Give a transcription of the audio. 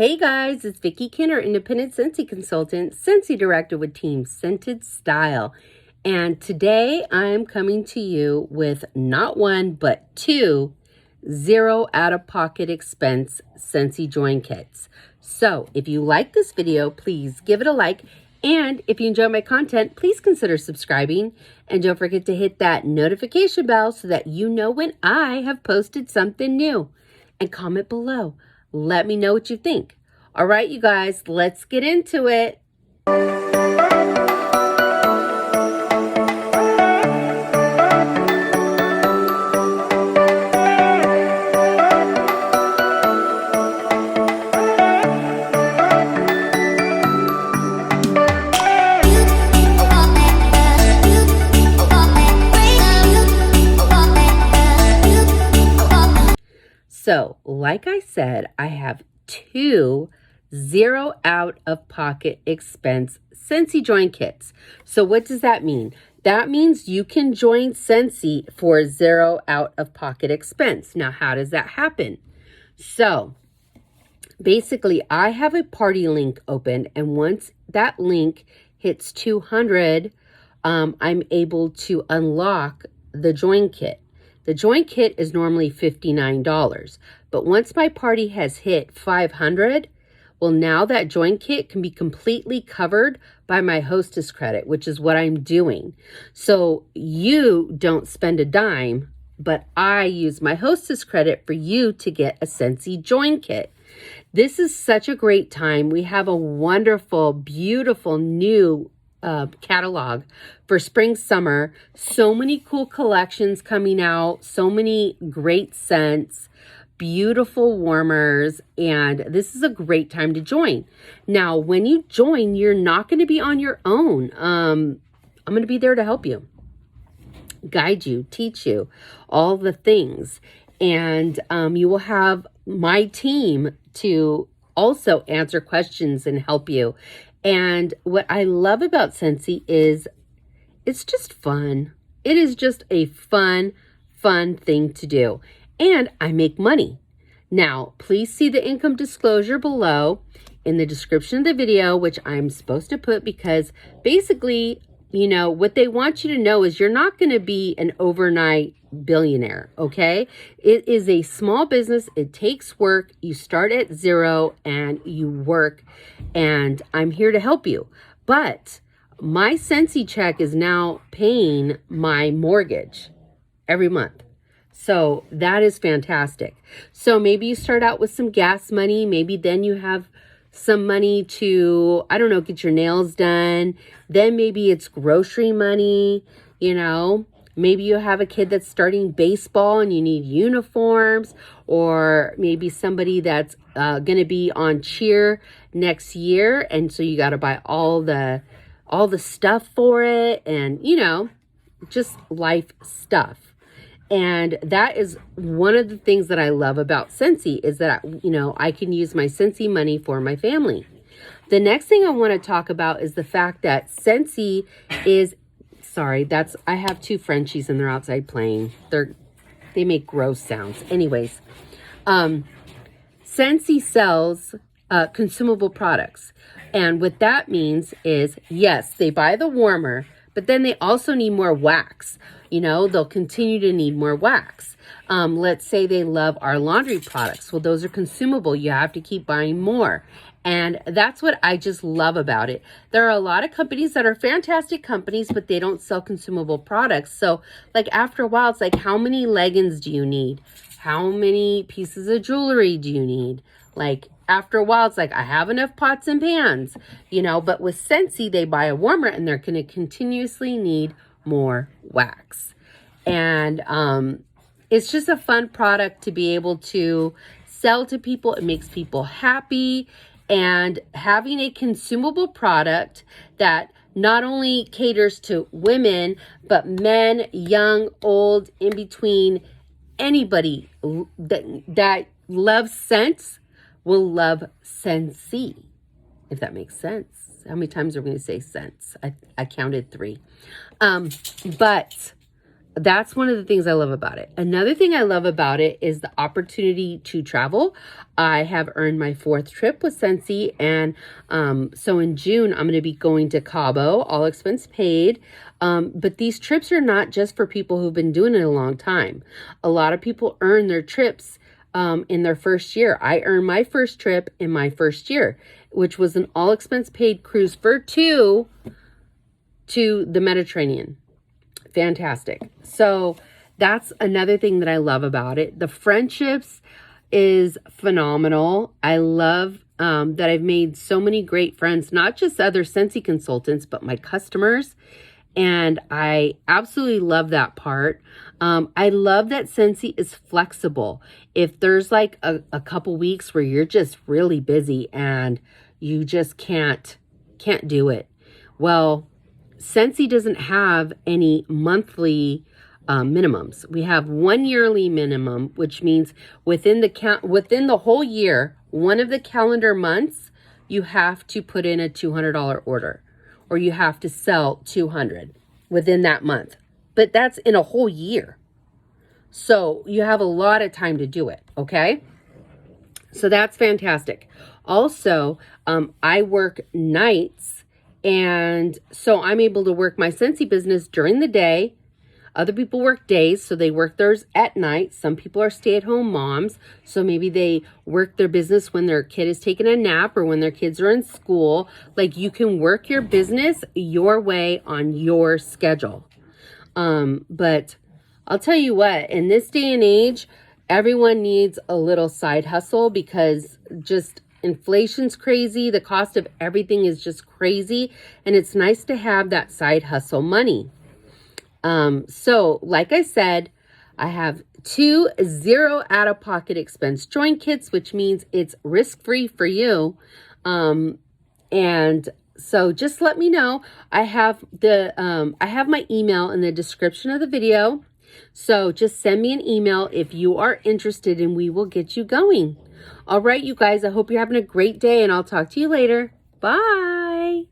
Hey guys, it's Vicki Kinner, independent Scentsy consultant, Scentsy director with Team Scented Style. And today I'm coming to you with not one, but two zero out-of-pocket expense Scentsy join kits. So if you like this video, please give it a like. And if you enjoy my content, please consider subscribing. And don't forget to hit that notification bell so that you know when I have posted something new. And comment below. Let me know what you think. All right, you guys, let's get into it. So, like I said, I have two zero out-of-pocket expense Scentsy join kits. So what does that mean? That means you can join Scentsy for zero out-of-pocket expense. Now, how does that happen? So, basically, I have a party link open, and once that link hits 200, I'm able to unlock the join kit. The join kit is normally $59, but once my party has hit 500, well, now that join kit can be completely covered by my hostess credit, which is what I'm doing. So you don't spend a dime, but I use my hostess credit for you to get a Scentsy join kit. This is such a great time. We have a wonderful, beautiful new catalog for spring, summer. So many cool collections coming out, so many great scents, beautiful warmers, and this is a great time to join. Now, when you join, you're not going to be on your own. I'm going to be there to help you, guide you, teach you all the things, and you will have my team to also answer questions and help you. And what I love about Scentsy is it's just fun. It is just a fun thing to do. And I make money. Now, please see the income disclosure below in the description of the video, which I'm supposed to put because basically, you know, what they want you to know is you're not going to be an overnight billionaire, okay? It is a small business. It takes work. You start at zero and you work, and I'm here to help you. But my Scentsy check is now paying my mortgage every month. So that is fantastic. So maybe you start out with some gas money. Maybe then you have some money to, I don't know, get your nails done. Then maybe it's grocery money, you know. Maybe you have a kid that's starting baseball and you need uniforms, or maybe somebody that's going to be on cheer next year, and so you got to buy all the stuff for it, and you know, just life stuff. And that is one of the things that I love about Scentsy is that, you know, I can use my Scentsy money for my family. The next thing I want to talk about is the fact that Scentsy is, I have two Frenchies and they're outside playing. They make gross sounds. Anyways, Scentsy sells consumable products. And what that means is, yes, they buy the warmer, but then they also need more wax. You know, they'll continue to need more wax. Let's say they love our laundry products. Well, those are consumable. You have to keep buying more. And that's what I just love about it. There are a lot of companies that are fantastic companies, but they don't sell consumable products. So like after a while, it's like, how many leggings do you need? How many pieces of jewelry do you need? Like after a while, it's like, I have enough pots and pans, you know, but with Scentsy, they buy a warmer and they're going to continuously need more wax. And it's just a fun product to be able to sell to people. It makes people happy. And having a consumable product that not only caters to women, but men, young, old, in between, anybody that loves scents will love Scentsy, if that makes sense. How many times are we going to say scents? I counted 3. But that's one of the things I love about it. Another thing I love about it is the opportunity to travel. I have earned my 4th trip with Scentsy, and so in June, I'm going to be going to Cabo, all expense paid. But these trips are not just for people who've been doing it a long time. A lot of people earn their trips in their first year. I earned my first trip in my first year, which was an all expense paid cruise for 2 to the Mediterranean. Fantastic. So that's another thing that I love about it. The friendships is phenomenal. I love that I've made so many great friends, not just other Scentsy consultants, but my customers. And I absolutely love that part. I love that Scentsy is flexible. If there's like a couple weeks where you're just really busy and you just can't do it. Well, Scentsy doesn't have any monthly minimums. We have 1 yearly minimum, which means within the whole year, one of the calendar months, you have to put in a $200 order, or you have to sell 200 within that month. But that's in a whole year. So you have a lot of time to do it, okay? So that's fantastic. Also, I work nights, and so I'm able to work my Scentsy business during the day. Other people work days, so they work theirs at night. Some people are stay-at-home moms, so maybe they work their business when their kid is taking a nap or when their kids are in school. Like, you can work your business your way on your schedule. But I'll tell you what, in this day and age, everyone needs a little side hustle, because just inflation's crazy. The cost of everything is just crazy. And it's nice to have that side hustle money. So like I said, I have 2 0 out-of-pocket expense join kits, which means it's risk-free for you. And so just let me know. I have my email in the description of the video. So just send me an email if you are interested, and we will get you going. All right, you guys, I hope you're having a great day, and I'll talk to you later. Bye.